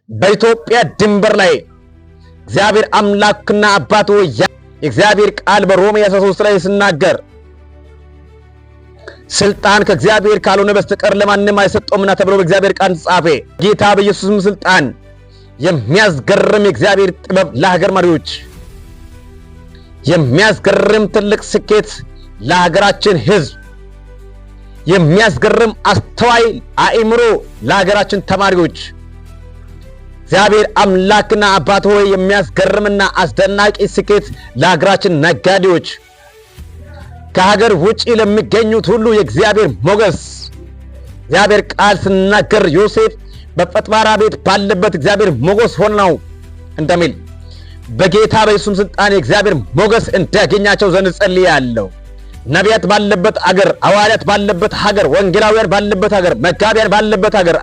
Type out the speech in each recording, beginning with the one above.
በኢትዮጵያ ድንበር ላይ እግዚአብሔር አምላክና አባት ሆይ የእግዚአብሔር ቃል በሮሜ 13 ላይ ሲናገር ስልጣን ከእግዚአብሔር ካልሆነ በስተቀር ለማንም አይሰጠውምና ተብሎ በእግዚአብሔር ቃል ተጻፈ። ጌታ በኢየሱስም ስልጣን የሚያስገርም የእግዚአብሔር ጥበብ ለሀገር መሪዎች፣ የሚያስገርም ትልቅ ስኬት ለሀገራችን ሕዝብ፣ የሚያስገርም አስተዋይ አእምሮ ለሀገራችን ተማሪዎች እግዚአብሔር አምላክና አባት ሆይ የሚያስገርምና አስደናቂ ስኬት ለሀገራችን ነጋዴዎች፣ ከሀገር ውጪ ለሚገኙት ሁሉ የእግዚአብሔር ሞገስ እግዚአብሔር ቃል ሲናገር ዮሴፍ በፈጥባራ ቤት ባለበት እግዚአብሔር ሞገስ ሆነው እንደሚል በጌታ በኢየሱስ ስልጣን የእግዚአብሔር ሞገስ እንዲያገኛቸው ዘንድ ጸልያለሁ። ነቢያት ባለበት አገር፣ ሐዋርያት ባለበት ሀገር፣ ወንጌላውያን ባለበት ሀገር፣ መጋቢያን ባለበት ሀገር፣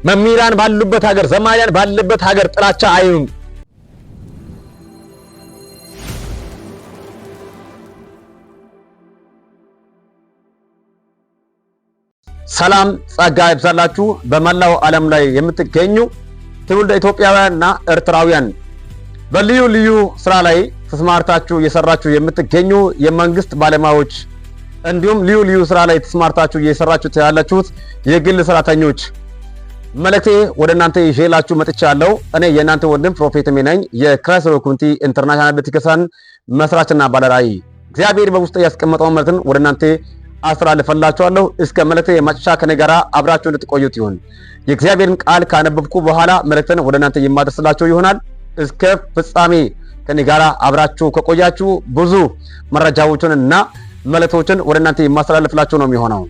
መምህራን ባሉበት ሀገር፣ ዘማሪያን ባለበት ሀገር ጥላቻ አይኑር። ሰላም ጸጋ ይብዛላችሁ። በመላው ዓለም ላይ የምትገኙ ትውልደ ኢትዮጵያውያንና ኤርትራውያን በልዩ ልዩ ስራ ላይ ተስማርታችሁ እየሰራችሁ የምትገኙ የመንግስት ባለሙያዎች እንዲሁም ልዩ ልዩ ስራ ላይ ተስማርታችሁ እየሰራችሁ ያላችሁት የግል ሰራተኞች መልእክቴ ወደ እናንተ ይዤላችሁ መጥቻለሁ። እኔ የእናንተ ወንድም ፕሮፌት ነኝ፣ የክራይስት ኮሚኒቲ ኢንተርናሽናል ቤተክርስቲያን መስራችና ባለራዕይ። እግዚአብሔር በውስጥ ያስቀመጠው መልእክትን ወደ እናንተ አስተላልፈላችኋለሁ። እስከ መልእክቴ መጨረሻ ከኔ ጋር አብራችሁ እንድትቆዩት ይሁን። የእግዚአብሔርን ቃል ካነበብኩ በኋላ መልእክትን ወደ እናንተ የማደርስላችሁ ይሆናል። እስከ ፍጻሜ ከኔ ጋር አብራችሁ ከቆያችሁ ብዙ መረጃዎችንና መልእክቶችን ወደ እናንተ የማስተላልፍላችሁ ነው የሚሆነው።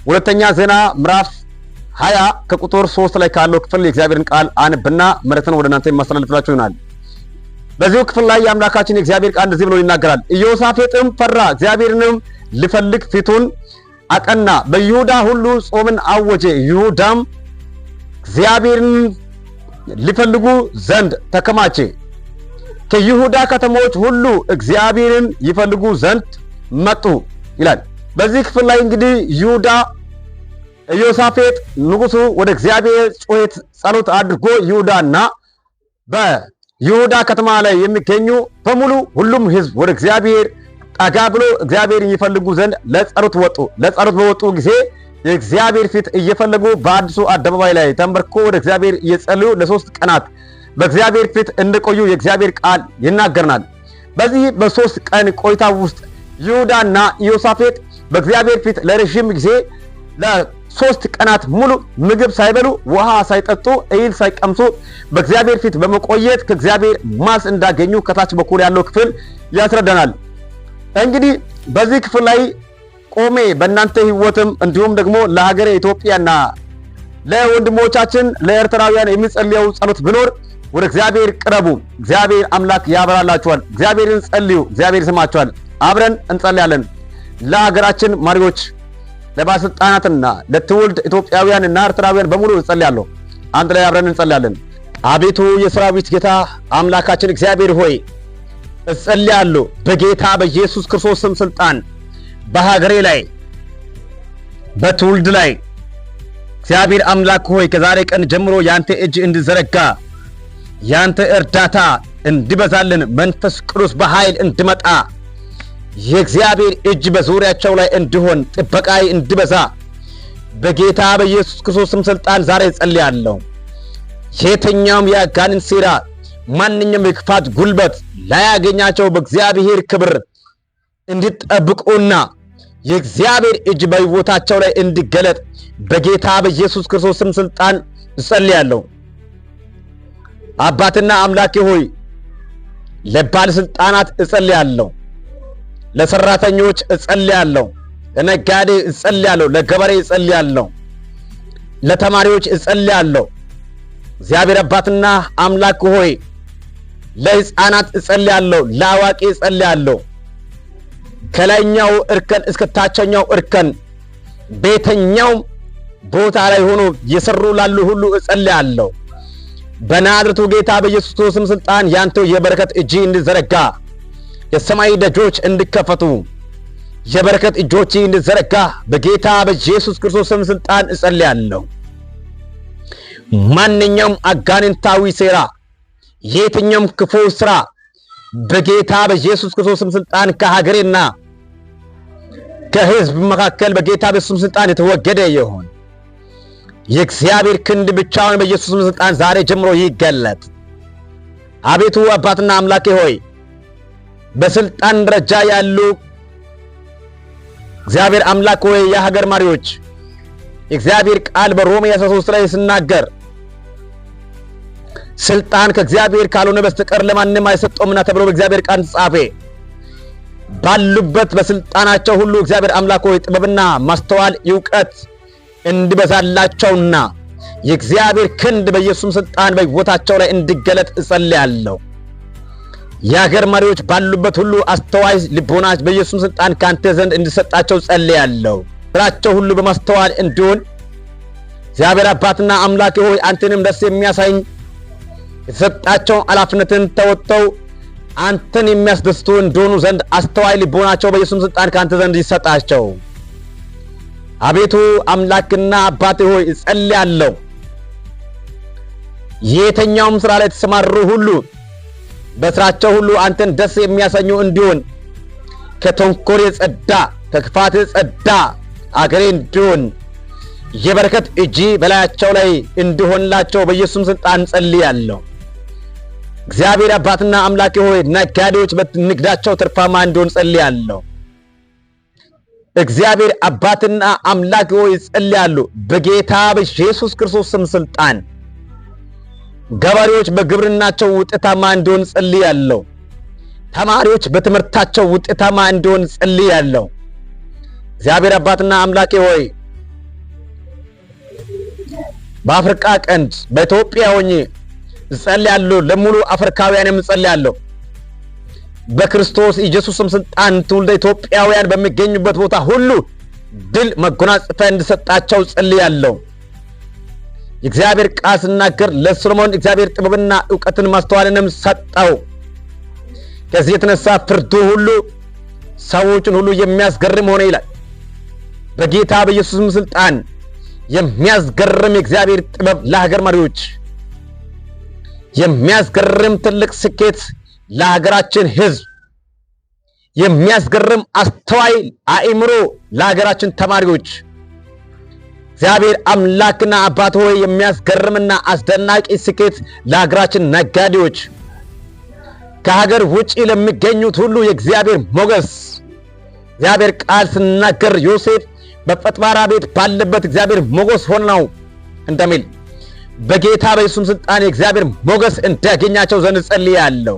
ሁለተኛ ዜና ምዕራፍ 20 ከቁጥር 3 ላይ ካለው ክፍል የእግዚአብሔርን ቃል አንብና መልእክትን ወደ እናንተ የማስተላልፍላችሁ ይሆናል። በዚሁ ክፍል ላይ የአምላካችን የእግዚአብሔር ቃል እንደዚህ ብሎ ይናገራል። ኢዮሳፍጥም ፈራ፣ እግዚአብሔርንም ሊፈልግ ፊቱን አቀና፣ በይሁዳ ሁሉ ጾምን አወጀ። ይሁዳም እግዚአብሔርን ሊፈልጉ ዘንድ ተከማቸ። ከይሁዳ ከተሞች ሁሉ እግዚአብሔርን ይፈልጉ ዘንድ መጡ ይላል። በዚህ ክፍል ላይ እንግዲህ ይሁዳ ኢዮሳፍጥ ንጉሱ ወደ እግዚአብሔር ጾት ጸሎት አድርጎ ይሁዳና በይሁዳ ከተማ ላይ የሚገኙ በሙሉ ሁሉም ህዝብ ወደ እግዚአብሔር ጠጋ ብሎ እግዚአብሔርን ይፈልጉ ዘንድ ለጸሎት ወጡ። ለጸሎት በወጡ ጊዜ የእግዚአብሔር ፊት እየፈለጉ በአዲሱ አደባባይ ላይ ተንበርኮ ወደ እግዚአብሔር እየጸለዩ ለ3 ቀናት በእግዚአብሔር ፊት እንደቆዩ የእግዚአብሔር ቃል ይናገርናል። በዚህ በ3 ቀን ቆይታ ውስጥ ይሁዳና ኢዮሳፍጥ በእግዚአብሔር ፊት ለረጅም ጊዜ ለ3 ቀናት ሙሉ ምግብ ሳይበሉ ውሃ ሳይጠጡ እህል ሳይቀምሱ በእግዚአብሔር ፊት በመቆየት ከእግዚአብሔር ማስ እንዳገኙ ከታች በኩል ያለው ክፍል ያስረዳናል። እንግዲህ በዚህ ክፍል ላይ ቆሜ በእናንተ ህይወትም እንዲሁም ደግሞ ለሀገረ ኢትዮጵያና ለወንድሞቻችን ለኤርትራውያን የሚጸልየው ጸሎት ቢኖር ወደ እግዚአብሔር ቅረቡ፣ እግዚአብሔር አምላክ ያበራላችኋል። እግዚአብሔርን ጸልዩ፣ እግዚአብሔር ይሰማችኋል። አብረን እንጸልያለን። ለሀገራችን መሪዎች፣ ለባለስልጣናትና ለትውልድ ኢትዮጵያውያንና ኤርትራውያን በሙሉ እንጸልያለሁ። አንድ ላይ አብረን እንጸልያለን። አቤቱ የሰራዊት ጌታ አምላካችን እግዚአብሔር ሆይ እጸልያለሁ በጌታ በኢየሱስ ክርስቶስ ስም ስልጣን በሀገሬ ላይ በትውልድ ላይ እግዚአብሔር አምላክ ሆይ ከዛሬ ቀን ጀምሮ ያንተ እጅ እንዲዘረጋ ያንተ እርዳታ እንዲበዛልን መንፈስ ቅዱስ በኃይል እንዲመጣ የእግዚአብሔር እጅ በዙሪያቸው ላይ እንዲሆን ጥበቃይ እንዲበዛ በጌታ በኢየሱስ ክርስቶስ ስም ስልጣን ዛሬ እጸልያለሁ። የትኛውም የአጋንንት ሴራ ማንኛውም የክፋት ጉልበት ላያገኛቸው በእግዚአብሔር ክብር እንዲጠብቁና የእግዚአብሔር እጅ በሕይወታቸው ላይ እንዲገለጥ በጌታ በኢየሱስ ክርስቶስ ስም ስልጣን እጸልያለሁ። አባትና አምላኬ ሆይ ለባለስልጣናት እጸልያለሁ፣ ለሰራተኞች እጸልያለሁ፣ ለነጋዴ እጸልያለሁ፣ ለገበሬ እጸልያለሁ፣ ለተማሪዎች እጸልያለሁ። እግዚአብሔር አባትና አምላክ ሆይ ለሕፃናት እጸልያለሁ፣ ለአዋቂ እጸልያለሁ። ከላይኛው እርከን እስከ ታችኛው እርከን በየትኛው ቦታ ላይ ሆኖ የሰሩ ላሉ ሁሉ እጸልያለሁ። በናዝሬቱ ጌታ በኢየሱስ ክርስቶስ ስልጣን ያንተ የበረከት እጅ እንዲዘረጋ፣ የሰማይ ደጆች እንዲከፈቱ፣ የበረከት እጆች እንዲዘረጋ በጌታ በኢየሱስ ክርስቶስ ስልጣን እጸልያለሁ። ማንኛውም አጋንንታዊ ሴራ፣ የትኛውም ክፉ ስራ በጌታ በኢየሱስ ክርስቶስ ስልጣን ከሀገሬና ከሕዝብ መካከል በጌታ በኢየሱስ ስልጣን የተወገደ ይሁን። የእግዚአብሔር ክንድ ብቻውን በኢየሱስ ስልጣን ዛሬ ጀምሮ ይገለጥ። አቤቱ አባትና አምላኬ ሆይ በስልጣን ደረጃ ያሉ እግዚአብሔር አምላክ ሆይ የሀገር መሪዎች የእግዚአብሔር ቃል በሮሜ 13 ላይ ሲናገር ስልጣን ከእግዚአብሔር ካልሆነ በስተቀር ለማንም አይሰጠውምና ተብሎ በእግዚአብሔር ቃል ተጻፈ። ባሉበት በስልጣናቸው ሁሉ እግዚአብሔር አምላክ ሆይ ጥበብና ማስተዋል ዕውቀት እንዲበዛላቸውና የእግዚአብሔር ክንድ በኢየሱስ ስልጣን በሕይወታቸው ላይ እንዲገለጥ እጸልያለሁ። የሀገር መሪዎች ባሉበት ሁሉ አስተዋይ ልቦናች በኢየሱስ ስልጣን ካንተ ዘንድ እንዲሰጣቸው ጸልያለሁ። ስራቸው ሁሉ በማስተዋል እንዲሆን እግዚአብሔር አባትና አምላክ ሆይ አንተንም ደስ የሚያሳይ የተሰጣቸው ኃላፊነትን ተወጥተው አንተን የሚያስደስቱ እንደሆኑ ዘንድ አስተዋይ ልቦናቸው በኢየሱስ ስልጣን ካንተ ዘንድ ይሰጣቸው። አቤቱ አምላክና አባቴ ሆይ እጸልያለሁ። የትኛውም ስራ ላይ ተሰማሩ ሁሉ በስራቸው ሁሉ አንተን ደስ የሚያሰኙ እንዲሆን ከተንኮል የጸዳ ከክፋት የጸዳ አገሬ እንዲሆን የበረከት እጅ በላያቸው ላይ እንዲሆንላቸው በኢየሱስ ስልጣን ጸልያለሁ። እግዚአብሔር አባትና አምላክ ሆይ ነጋዴዎች በንግዳቸው ትርፋማ እንዲሆን ጸልያለሁ። እግዚአብሔር አባትና አምላክ ሆይ ጸልያለሁ በጌታ በኢየሱስ ክርስቶስ ስም ስልጣን ገበሬዎች በግብርናቸው ውጤታማ እንዲሆን ጸልያለሁ። ተማሪዎች በትምህርታቸው ውጤታማ እንዲሆን ጸልያለሁ። እግዚአብሔር አባትና አምላክ ሆይ በአፍሪካ ቀንድ በኢትዮጵያ ሆኜ ጸልያለሁ። ለሙሉ አፍሪካውያንም ጸልያለሁ። በክርስቶስ ኢየሱስም ስልጣን ትውልደ ኢትዮጵያውያን በሚገኙበት ቦታ ሁሉ ድል መጎናጸፊያ እንዲሰጣቸው ጸልያለሁ። የእግዚአብሔር ቃል ሲናገር ለሰሎሞን እግዚአብሔር ጥበብና ዕውቀትን ማስተዋልንም ሰጠው። ከዚህ የተነሳ ፍርዱ ሁሉ ሰዎችን ሁሉ የሚያስገርም ሆነ ይላል። በጌታ በኢየሱስም ስልጣን የሚያስገርም የእግዚአብሔር ጥበብ ለሀገር መሪዎች፣ የሚያስገርም ትልቅ ስኬት ለሀገራችን ሕዝብ፣ የሚያስገርም አስተዋይ አእምሮ ለሀገራችን ተማሪዎች፣ እግዚአብሔር አምላክና አባት ሆይ የሚያስገርምና አስደናቂ ስኬት ለሀገራችን ነጋዴዎች፣ ከሀገር ውጪ ለሚገኙት ሁሉ የእግዚአብሔር ሞገስ እግዚአብሔር ቃል ሲናገር ዮሴፍ በፈጥባራ ቤት ባለበት እግዚአብሔር ሞገስ ሆነው እንደሚል በጌታ በኢየሱስ ስልጣን የእግዚአብሔር ሞገስ እንዲያገኛቸው ዘንድ ጸልያለሁ።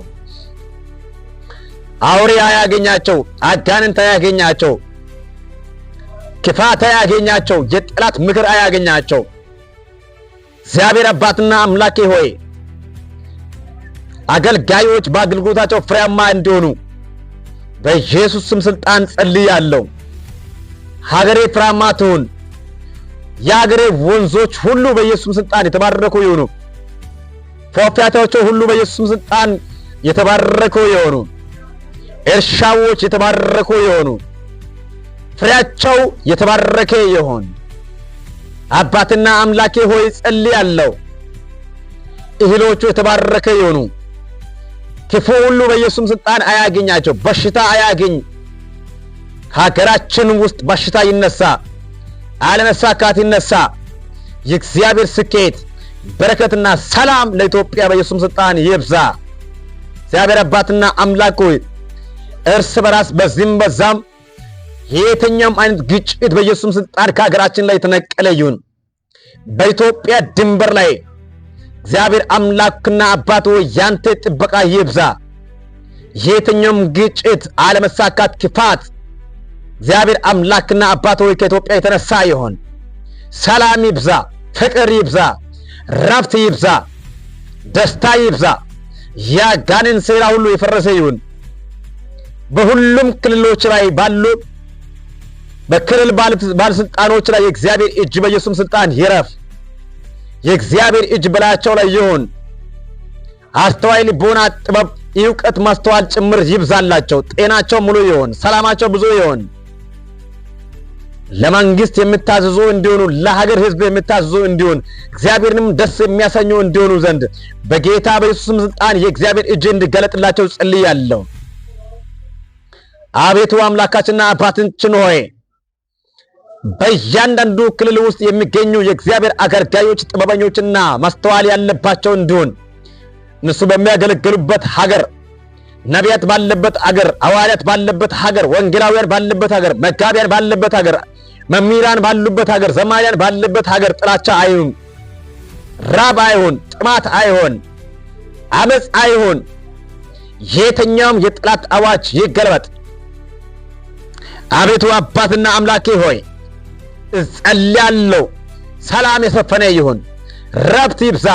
አውሬ አያገኛቸው፣ አጋንንት አያገኛቸው፣ ክፋት አያገኛቸው፣ የጠላት ምክር አያገኛቸው። እግዚአብሔር አባትና አምላኬ ሆይ አገልጋዮች በአገልግሎታቸው ፍሬያማ እንዲሆኑ በኢየሱስ ስም ስልጣን ጸልያለሁ። ሀገሬ ፍሬያማ ትሁን። የሀገሬ ወንዞች ሁሉ በኢየሱስ ስልጣን የተባረኩ ይሁኑ። ፏፏቴዎቹ ሁሉ በኢየሱስ ስልጣን የተባረኩ ይሁኑ። እርሻዎች የተባረኩ ይሁኑ። ፍሬያቸው የተባረከ ይሁን። አባትና አምላኬ ሆይ ጸልያለሁ። እህሎቹ የተባረከ ይሁኑ። ክፉ ሁሉ በኢየሱስ ስልጣን አያገኛቸው። በሽታ አያገኝ። ሀገራችን ውስጥ በሽታ ይነሳ፣ አለመሳካት ይነሳ። የእግዚአብሔር ስኬት በረከትና ሰላም ለኢትዮጵያ በኢየሱስ ስልጣን ይብዛ። እግዚአብሔር አባትና አምላክ ሆይ እርስ በራስ በዚህም በዛም የትኛውም አይነት ግጭት በኢየሱስ ስልጣን ከሀገራችን ላይ የተነቀለ ይሁን። በኢትዮጵያ ድንበር ላይ እግዚአብሔር አምላክና አባት ሆይ ያንተ ጥበቃ ይብዛ። የትኛውም ግጭት፣ አለመሳካት፣ ክፋት እግዚአብሔር አምላክና አባት ሆይ ከኢትዮጵያ የተነሳ ይሁን። ሰላም ይብዛ፣ ፍቅር ይብዛ፣ ረፍት ይብዛ፣ ደስታ ይብዛ። ያጋንን ሴራ ሁሉ የፈረሰ ይሁን። በሁሉም ክልሎች ላይ ባሉ በክልል ባለስልጣኖች ላይ የእግዚአብሔር እጅ በኢየሱስ ስልጣን ይረፍ። የእግዚአብሔር እጅ በላያቸው ላይ ይሁን። አስተዋይ ልቦና፣ ጥበብ፣ ዕውቀት፣ ማስተዋል ጭምር ይብዛላቸው። ጤናቸው ሙሉ ይሁን። ሰላማቸው ብዙ ይሁን። ለመንግስት የምታዘዙ እንዲሆኑ ለሀገር ህዝብ የምታዘዙ እንዲሆን እግዚአብሔርንም ደስ የሚያሰኙ እንዲሆኑ ዘንድ በጌታ በኢየሱስ ስልጣን የእግዚአብሔር እጅ እንዲገለጥላቸው ጸልያለሁ። አቤቱ አምላካችንና አባታችን ሆይ በእያንዳንዱ ክልል ውስጥ የሚገኙ የእግዚአብሔር አገልጋዮች ጥበበኞችና ማስተዋል ያለባቸው እንዲሆን እነሱ በሚያገለግሉበት ሀገር ነቢያት ባለበት ሀገር፣ ሐዋርያት ባለበት ሀገር፣ ወንጌላውያን ባለበት ሀገር፣ መጋቢያን ባለበት ሀገር፣ መምህራን ባሉበት ሀገር፣ ዘማሪያን ባለበት ሀገር ጥላቻ አይሁን፣ ራብ አይሁን፣ ጥማት አይሁን፣ አመጽ አይሁን። የትኛውም የጥላት አዋጅ ይገለበጥ። አቤቱ አባትና አምላኬ ሆይ እጸልያለሁ፣ ሰላም የሰፈነ ይሁን፣ ረፍት ይብዛ።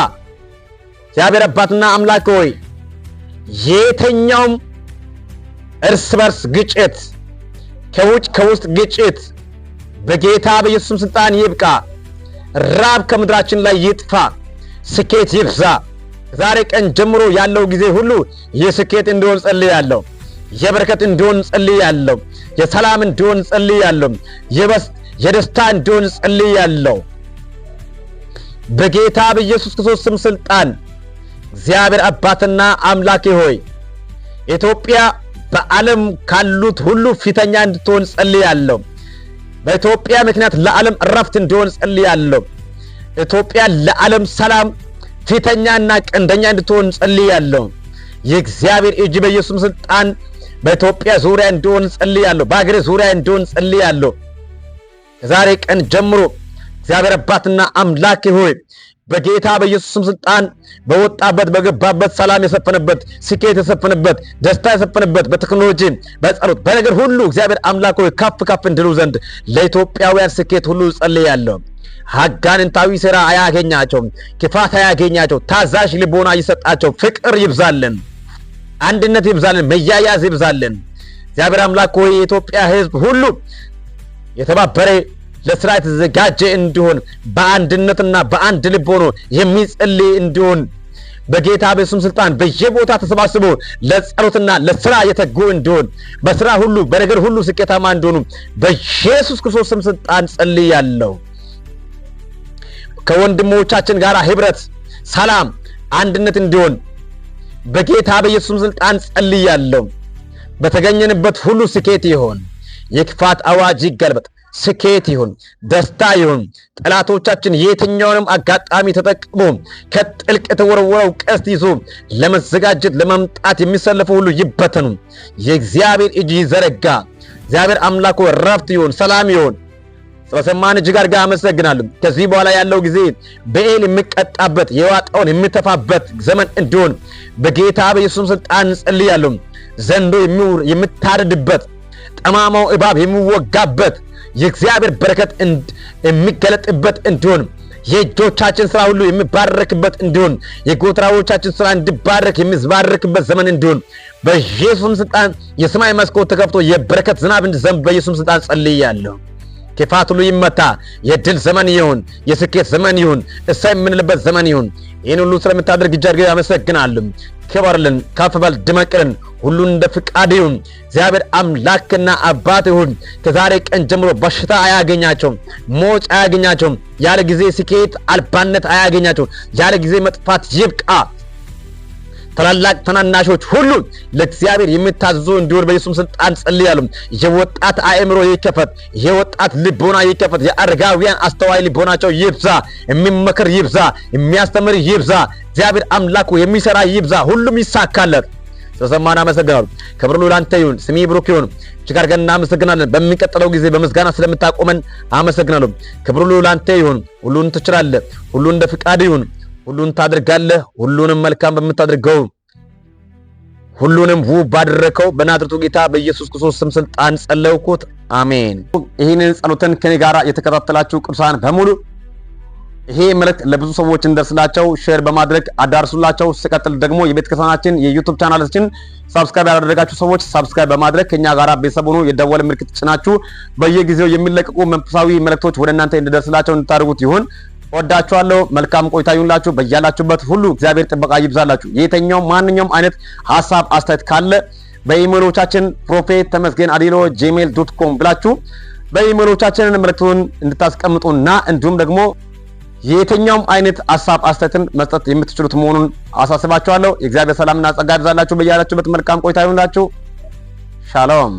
እግዚአብሔር አባትና አምላኬ ሆይ የትኛውም እርስ በርስ ግጭት፣ ከውጭ ከውስጥ ግጭት በጌታ በኢየሱስ ስልጣን ይብቃ። ራብ ከምድራችን ላይ ይጥፋ፣ ስኬት ይብዛ። ዛሬ ቀን ጀምሮ ያለው ጊዜ ሁሉ የስኬት እንዲሆን ጸልያለሁ፣ የበረከት እንዲሆን ጸልያለሁ፣ የሰላም እንዲሆን ጸልያለሁ፣ የደስታ እንዲሆን ጸልያለሁ። በጌታ በኢየሱስ ክርስቶስ ስም ስልጣን እግዚአብሔር አባትና አምላኬ ሆይ ኢትዮጵያ በዓለም ካሉት ሁሉ ፊተኛ እንድትሆን ጸልያለሁ። በኢትዮጵያ ምክንያት ለዓለም እረፍት እንዲሆን ጸልያለሁ። ኢትዮጵያ ለዓለም ሰላም ፊተኛና ቀንደኛ እንድትሆን ጸልያለሁ። የእግዚአብሔር እጅ በኢየሱስ ስልጣን በኢትዮጵያ ዙሪያ እንዲሆን ጸልያለሁ። በአገሬ ዙሪያ እንዲሆን ጸልያለሁ። ከዛሬ ቀን ጀምሮ እግዚአብሔር አባትና አምላኬ ሆይ በጌታ በኢየሱስ ስልጣን በወጣበት በገባበት ሰላም የሰፈነበት፣ ስኬት የሰፈነበት፣ ደስታ የሰፈነበት፣ በቴክኖሎጂ በጸሎት በነገር ሁሉ እግዚአብሔር አምላክ ሆይ ከፍ ከፍ እንድሉ ዘንድ ለኢትዮጵያውያን ስኬት ሁሉ ጸልያለሁ። አጋንንታዊ ሥራ አያገኛቸው፣ ክፋት አያገኛቸው፣ ታዛዥ ልቦና ይሰጣቸው፣ ፍቅር ይብዛልን፣ አንድነት ይብዛልን፣ መያያዝ ይብዛልን። እግዚአብሔር አምላክ ሆይ የኢትዮጵያ ሕዝብ ሁሉ የተባበረ ለሥራ የተዘጋጀ እንዲሆን በአንድነትና በአንድ ልብ ሆኖ የሚጸልይ እንዲሆን በጌታ በኢየሱስ ስልጣን በየቦታ ተሰባስቦ ለጸሎትና ለሥራ የተጉ እንዲሆን በሥራ ሁሉ በነገር ሁሉ ስኬታማ እንዲሆኑ በኢየሱስ ክርስቶስ ስም ስልጣን ጸልያለሁ። ከወንድሞቻችን ጋር ህብረት፣ ሰላም፣ አንድነት እንዲሆን በጌታ በኢየሱስ ስልጣን ጸልያለሁ። በተገኘንበት ሁሉ ስኬት ይሁን፣ የክፋት አዋጅ ይገልበጥ፣ ስኬት ይሁን፣ ደስታ ይሁን። ጠላቶቻችን የትኛውንም አጋጣሚ ተጠቅሞ ከጥልቅ የተወረወረው ቀስት ይዞ ለመዘጋጀት ለመምጣት የሚሰለፉ ሁሉ ይበተኑ። የእግዚአብሔር እጅ ይዘረጋ። እግዚአብሔር አምላክ ሆይ ረፍት ይሁን፣ ሰላም ይሁን። ስለሰማን እጅግ አድርጌ አመሰግናለሁ። ከዚህ በኋላ ያለው ጊዜ በኤል የሚቀጣበት የዋጣውን የሚተፋበት ዘመን እንዲሆን በጌታ በኢየሱስ ስልጣን ጸልያለሁ። ዘንዶ የሚታረድበት፣ ጠማማው እባብ የሚወጋበት፣ የእግዚአብሔር በረከት የሚገለጥበት እንዲሆን የእጆቻችን ሥራ ሁሉ የሚባረክበት እንዲሆን የጎተራዎቻችን ሥራ እንዲባረክ የሚባረክበት ዘመን እንዲሆን በኢየሱስ ስልጣን የሰማይ መስኮት ተከፍቶ የበረከት ዝናብ እንዲዘንብ በኢየሱስ ስልጣን ጸልያለሁ። ክፋት ሁሉ ይመታ። የድል ዘመን ይሁን፣ የስኬት ዘመን ይሁን፣ እሰይ የምንልበት ዘመን ይሁን። ይህን ሁሉ ስለምታደርግ እጅግ አድርጌ አመሰግናለሁ። ክበርልን፣ ከፍ በል፣ ድመቅልን። ሁሉን እንደ ፍቃድ ይሁን። እግዚአብሔር አምላክና አባት ይሁን። ከዛሬ ቀን ጀምሮ በሽታ አያገኛቸውም፣ ሞት አያገኛቸውም፣ ያለ ጊዜ ስኬት አልባነት አያገኛቸውም። ያለ ጊዜ መጥፋት ይብቃ። ታላላቅ ተናናሾች ሁሉ ለእግዚአብሔር የሚታዘዙ እንዲሆን በኢየሱስ ስልጣን ጸልያለሁ። የወጣት አእምሮ ይከፈት፣ የወጣት ልቦና ይከፈት፣ የአረጋውያን አስተዋይ ልቦናቸው ይብዛ፣ የሚመክር ይብዛ፣ የሚያስተምር ይብዛ። እግዚአብሔር አምላኩ የሚሰራ ይብዛ፣ ሁሉም ይሳካለት። ስለሰማን አመሰግናለሁ። ክብር ሁሉ ላንተ ይሁን፣ ስሚ ብሩክ ይሁን። እጅግ አድርገን እናመሰግናለን። በሚቀጥለው ጊዜ በምስጋና ስለምታቆመን አመሰግናለሁ። ክብር ሁሉ ላንተ ይሁን። ሁሉን ትችላለህ፣ ሁሉን እንደ ፍቃድ ይሁን። ሁሉን ታደርጋለህ። ሁሉንም መልካም በምታደርገው ሁሉንም ውብ ባደረከው በናዝሬቱ ጌታ በኢየሱስ ክርስቶስ ስም ስልጣን ጸለይኩት፣ አሜን። ይህንን ጸሎትን ከኔ ጋር የተከታተላችሁ ቅዱሳን በሙሉ ይሄ መልእክት ለብዙ ሰዎች እንደርስላቸው ሼር በማድረግ አዳርሱላቸው። ሲቀጥል ደግሞ የቤተክርስቲያናችን የዩቲዩብ ቻናላችን ሰብስክራይብ ያደረጋችሁ ሰዎች ሰብስክራይብ በማድረግ ከኛ ጋር ቤተሰብ ሆኖ የደወል ምልክት ጭናችሁ በየጊዜው የሚለቀቁ መንፈሳዊ መልእክቶች ወደ እናንተ እንዲደርስላቸው እንድታደርጉት ይሁን። ወዳችኋለሁ። መልካም ቆይታ ይሁንላችሁ። በያላችሁበት ሁሉ እግዚአብሔር ጥበቃ ይብዛላችሁ። የትኛው ማንኛውም አይነት ሐሳብ አስተያየት ካለ በኢሜሎቻችን prophet.temasgen@gmail.com ብላችሁ በኢሜሎቻችንን መልእክቱን እንድታስቀምጡና እንዲሁም ደግሞ የትኛውም አይነት ሐሳብ አስተያየትን መስጠት የምትችሉት መሆኑን አሳስባችኋለሁ። የእግዚአብሔር ሰላምና ጸጋ ይብዛላችሁ። በያላችሁበት መልካም ቆይታ ይሁንላችሁ። ሻሎም